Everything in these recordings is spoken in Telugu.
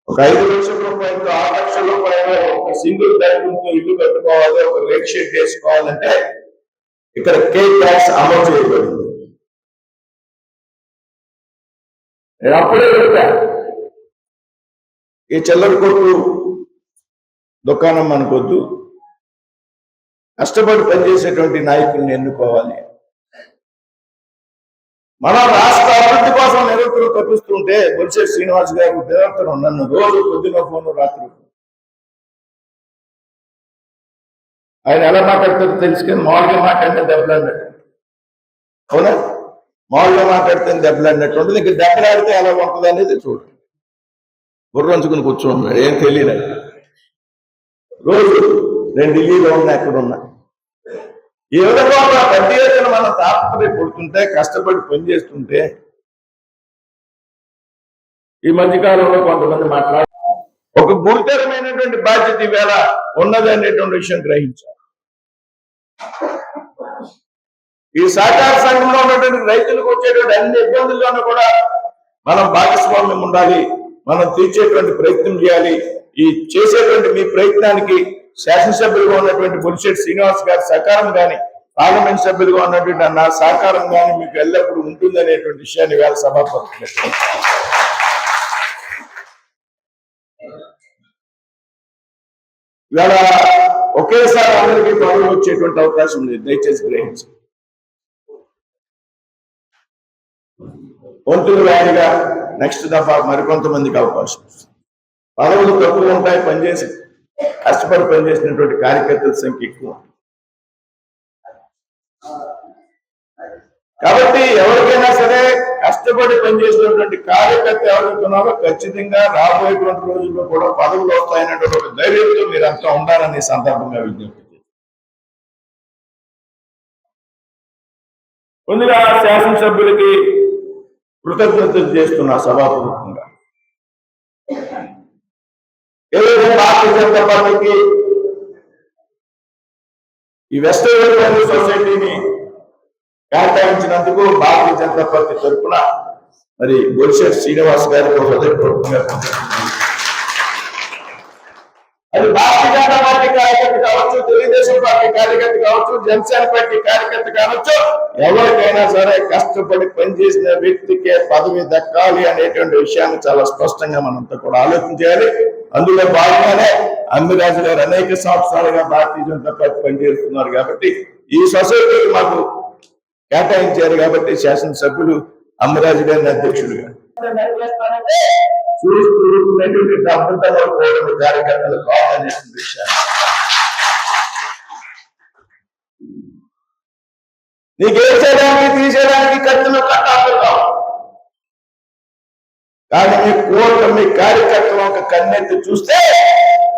ఒక 5 లక్షల రూపాయలతో 6 లక్షల రూపాయలు ఒక సింగిల్ బెడ్రూమ్తో ఇల్లు కట్టుకోవాలి, ఒక రేక్ షెడ్ వేసుకోవాలంటే ఇక్కడ కేక్ ట్యాక్స్ అమలు చేయబడింది. నేను అప్పుడే చెప్పా, ఈ చిల్లర కొట్టు దుకాణం మనకొద్దు, కష్టపడి పనిచేసేటువంటి నాయకుల్ని ఎన్నుకోవాలి. మన రాష్ట్ర అభివృద్ధి కోసం నిరంతరం తప్పిస్తుంటే బొలిశెట్టి శ్రీనివాస్ గారు నిరంతరం నన్ను రోజు పొద్దున ఫోన్ రాత్రి ఆయన ఎలా మాట్లాడతారో తెలుసు, కానీ మామూలుగా మాట్లాడితే దెబ్బలాడినట్టు. అవునా? మామూలుగా మాట్లాడితే దెబ్బలాడినట్టు ఉంటుంది. ఇంక దెబ్బలాడితే ఎలా ఉంటుంది అనేది చూడండి. బుర్రంచుకుని కూర్చోన్నాడు, ఏం తెలియదు. రోజు 2 ఢిల్లీలో ఉన్నా, ఎక్కడున్నా ఈ విధంగా పెద్ద ఎత్తున మనం తాపత్రయపడుతుంటే, కష్టపడి పనిచేస్తుంటే, ఈ మధ్యకాలంలో కొంతమంది మాట్లాడు ఒక గురుతరమైనటువంటి బాధ్యత ఈవేళ ఉన్నది అనేటువంటి విషయం గ్రహించాలి. ఈ సహకార సంఘంలో ఉన్నటువంటి రైతులకు వచ్చేటువంటి అన్ని ఇబ్బందుల్లోనూ కూడా మనం భాగస్వామ్యం ఉండాలి, మనం తీర్చేటువంటి ప్రయత్నం చేయాలి. ఈ చేసేటువంటి మీ ప్రయత్నానికి శాసనసభ్యులుగా ఉన్నటువంటి బొలిశెట్టి శ్రీనివాస్ గారి సహకారం కానీ, పార్లమెంట్ సభ్యులుగా ఉన్నటువంటి నా సహకారం కానీ మీకు ఎల్లప్పుడూ ఉంటుంది అనేటువంటి విషయాన్ని వేళ సభాపతి ఇవాళ ఒకేసారి అందరికీ పనులు వచ్చేటువంటి అవకాశం ఉంది. దయచేసి గ్రహించి వంతులు వారిగా నెక్స్ట్ దఫా మరికొంతమందికి అవకాశం. పదవులు తక్కువ ఉంటాయి, పనిచేసి కష్టపడి పనిచేసినటువంటి కార్యకర్తల సంఖ్య ఎక్కువ. కాబట్టి ఎవరికైనా సరే కష్టపడి పనిచేసినటువంటి కార్యకర్త ఎవరుతున్నారో ఖచ్చితంగా రాబోయేటువంటి రోజుల్లో కూడా పదవులు వస్తాయనేటువంటి ఒక ధైర్యంతో మీరంతా ఉండాలని సందర్భంగా విజ్ఞప్తి చేస్తారు. ముందుగా శాసనసభ్యులకి కృతజ్ఞతలు చేస్తున్నా సభాపూర్వకంగా. ఏదైతే భారతీయ జనతా పార్టీకి ఈ వెస్ట్ సొసైటీని కేటాయించినందుకు భారతీయ జనతా పార్టీ తరఫున మరి బొలిశెట్టి శ్రీనివాస్ గారికి హృదయపూర్వకంగా అది భారతీయ జనతా పార్టీ కార్యకర్త కావచ్చు, తెలుగుదేశం పార్టీ కార్యకర్త కావచ్చు, జనసేన పార్టీ కార్యకర్త కావచ్చు, ఎవరికైనా సరే కష్టపడి పనిచేసిన వ్యక్తికే పదవి దక్కాలి అనేటువంటి విషయాన్ని చాలా స్పష్టంగా మనంతా కూడా ఆలోచన చేయాలి. అందులో భాగంగానే అమ్మిరాజు గారు అనేక సంవత్సరాలుగా భారతీయ జనతా పార్టీ పనిచేస్తున్నారు కాబట్టి ఈ సొసైటీకి మాకు కేటాయించారు. కాబట్టి శాసనసభ్యులు అమ్మిరాజు గారిని అధ్యక్షులుగా కార్యకర్తలు కావాలనే విషయాన్ని నీకు వేసేదానికి తీసేదానికి ఖర్చులు కట్టాలు కావాలి, కానీ మీ కోర్టు మీ కార్యకర్తలు ఒక కన్నెత్తి చూస్తే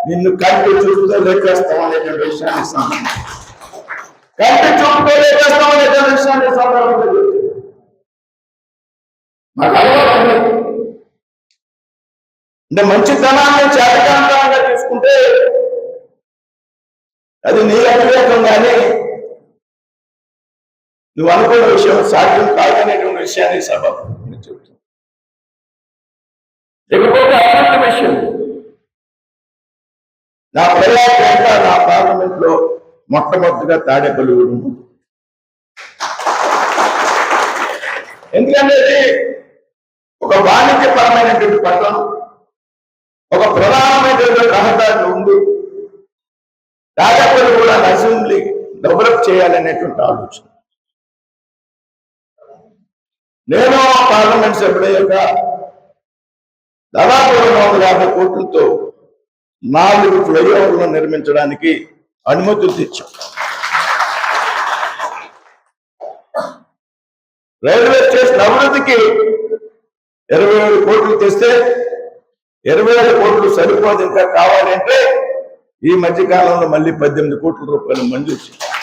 నిన్ను కంటి చూపుతో లెక్కేస్తాం అనేటువంటి విషయాన్ని కంటి చూపుతో లెక్కేస్తాం అనేటువంటి విషయాన్ని సందర్భంగా మాకు అలవాటు. అంటే మంచితనాన్ని చేతకాంతంగా తీసుకుంటే అది నీ అవివేకం, కానీ నువ్వు అనుకున్న విషయం సాధ్యం కాదనేటువంటి విషయాన్ని సభ చెబుతుంది. ఇకపోతే అభివృద్ధి విషయం, నా ప్రజాప్రేమ నా పార్లమెంట్ లో మొట్టమొదటిగా తాడేపల్లిగూడెం. ఎందుకంటే ఒక వాణిజ్యపరమైనటువంటి పట్టణం, ఒక ప్రధానమైనటువంటి రహదారులు ఉంది. తాడేపల్లి కూడా అసెంబ్లీ డెవలప్ చేయాలనేటువంటి ఆలోచన. నేను పార్లమెంట్ సభ్యుడయ్యాక దాదాపు 250 కోట్లతో 4 ఫ్లైఓవర్లను నిర్మించడానికి అనుమతులు తెచ్చాం. రైల్వే స్టేషన్ అభివృద్ధికి 27 కోట్లు తెస్తే 27 కోట్లు సరిపోదు, ఇంకా కావాలంటే ఈ మధ్య కాలంలో మళ్ళీ 18 కోట్ల రూపాయలు మంజూరు చేశారు.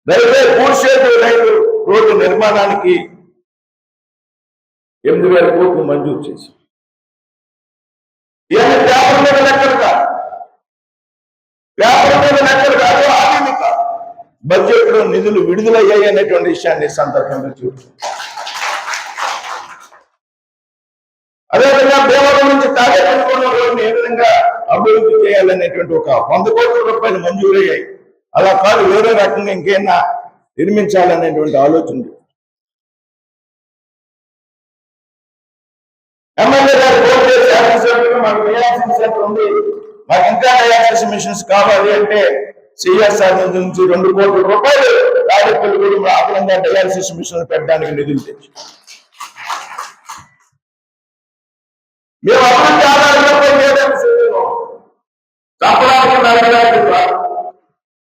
రైల్వే పూర్షేటు రైలు రోడ్డు నిర్మాణానికి 8,000 కోట్లు మంజూరు చేశారు. ఇవన్నీ పేపర్ మీద లెక్కలు కాదు, ఆధునిక బడ్జెట్ లో నిధులు విడుదలయ్యాయి అనేటువంటి విషయాన్ని సందర్భంగా చూస్తుంది. అదేవిధంగా భీమవరం నుంచి తాడేపల్లిగూడెం రోడ్డుని ఏ విధంగా అభివృద్ధి చేయాలనేటువంటి ఒక 100 కోట్ల రూపాయలు మంజూరయ్యాయి. అలా కాదు వేరే రకంగా ఇంకేనా నిర్మించాలనేటువంటి ఆలోచన. ఎమ్మెల్యే గారు ఫోన్ చేసి శాసనసభ్యులు మాకు డయాలసిస్ సెంటర్ ఉంది, మాకు ఇంకా డయాలసిస్ మిషన్స్ కావాలి అంటే సిఎస్ఆర్ నుంచి 2 కోట్ల రూపాయలు తాడేపల్లిగూడెం అదనంగా డయాలసిస్ మిషన్ పెట్టడానికి నిధులు తెచ్చి మేము అభివృద్ధి ఆధారంగా తప్పడానికి నడవడానికి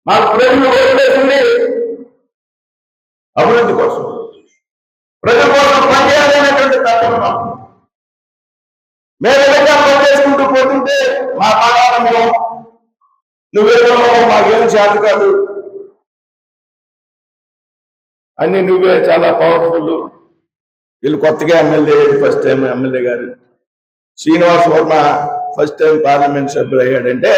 మాకు ప్రజలు ఓట్లేసింది అభివృద్ధి కోసం, ప్రజల కోసం పనిచేయాలనేటువంటి తత్వం మాకు. మేము విధంగా పనిచేసుకుంటూ పోతుంటే మా పాలనలో నువ్వేమో మాకేం చేత కాదు, అన్ని నువ్వే చాలా పవర్ఫుల్. వీళ్ళు కొత్తగా ఎమ్మెల్యే ఫస్ట్ టైం ఎమ్మెల్యే గారు Srinivas Varma first time parliament సభ్యులు అయ్యాడంటే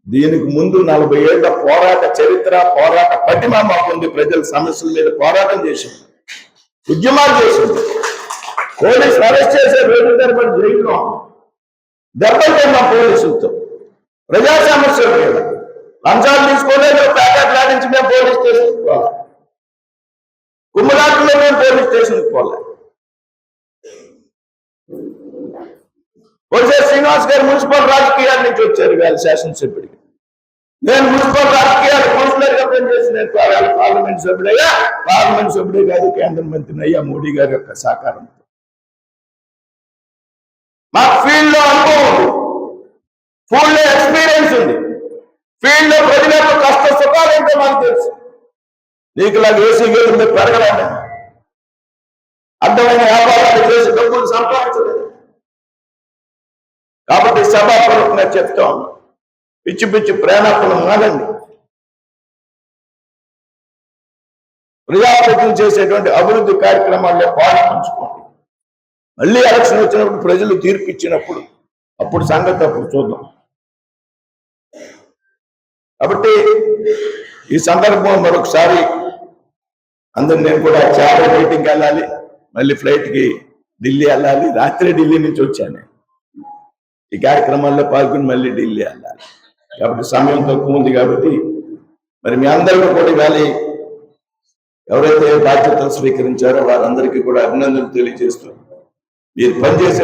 దీనికి ముందు 40 ఏళ్ల పోరాట చరిత్ర, పోరాట పటిమ మాకుంది. ప్రజల సమస్యల మీద పోరాటం చేసింది, ఉద్యమాలు చేసింది, పోలీసులు అరెస్ట్ చేసే రోజుల తరబడి జైల్లో దెబ్బలు తిన్నాం పోలీసులతో. ప్రజా సమస్యల మీద లంచాలు తీసుకోలేదు, ప్యాకెట్లు ఆడించి మేము పోలీస్ స్టేషన్కి పోవాలి, కుమ్మలాట్లో మేము పోలీస్ స్టేషన్కి పోవాలి. వచ్చే శ్రీనివాస్ గారు మున్సిపల్ రాజకీయాల నుంచి వచ్చారు వేళ శాసనసభ్యుడికి. నేను మున్సిపల్ రాజకీయాలు కౌన్సిలర్గా పనిచేసిన పార్లమెంట్ సభ్యుడయ్యా, పార్లమెంట్ సభ్యుడే కాదు కేంద్ర మంత్రిని అయ్యా మోడీ గారి యొక్క సహకారంతో. మాకు ఫీల్డ్ లో అనుభవం ఉంది, ఫీల్డ్ లో ఎక్స్పీరియన్స్ ఉంది, ఫీల్డ్ లో ప్రజల యొక్క కష్ట సుఖాలు ఏంటో మాకు తెలుసు. నీకు ఇలా ఏసీ గేలు పెరగలేదు, అర్థమైన వ్యాపారాలు చేసి డబ్బులు సంపాదించలేదు. కాబట్టి సభాపూర్వకంగా చెప్తాం, పిచ్చి పిచ్చి ప్రేరణలు మానండి. ప్రజాప్రతినిధులు చేసేటువంటి అభివృద్ధి కార్యక్రమాల్లో పాల్పంచుకోండి. మళ్ళీ ఎలక్షన్ వచ్చినప్పుడు ప్రజలు తీర్పు ఇచ్చినప్పుడు అప్పుడు సంగతి అప్పుడు చూద్దాం. కాబట్టి ఈ సందర్భంలో మరొకసారి అందరు, నేను కూడా చాలా మీటింగ్కి వెళ్ళాలి, మళ్ళీ ఫ్లైట్కి ఢిల్లీ వెళ్ళాలి. రాత్రి ఢిల్లీ నుంచి వచ్చాను, ఈ కార్యక్రమాల్లో పాల్గొని మళ్ళీ ఢిల్లీ వెళ్ళాలి. కాబట్టి సమయం తక్కువ ఉంది. కాబట్టి మరి మీ అందరికీ కూడా ఇవాళ ఎవరైతే బాధ్యతలు స్వీకరించారో వారందరికీ కూడా అభినందనలు తెలియజేస్తూ మీరు పనిచేసే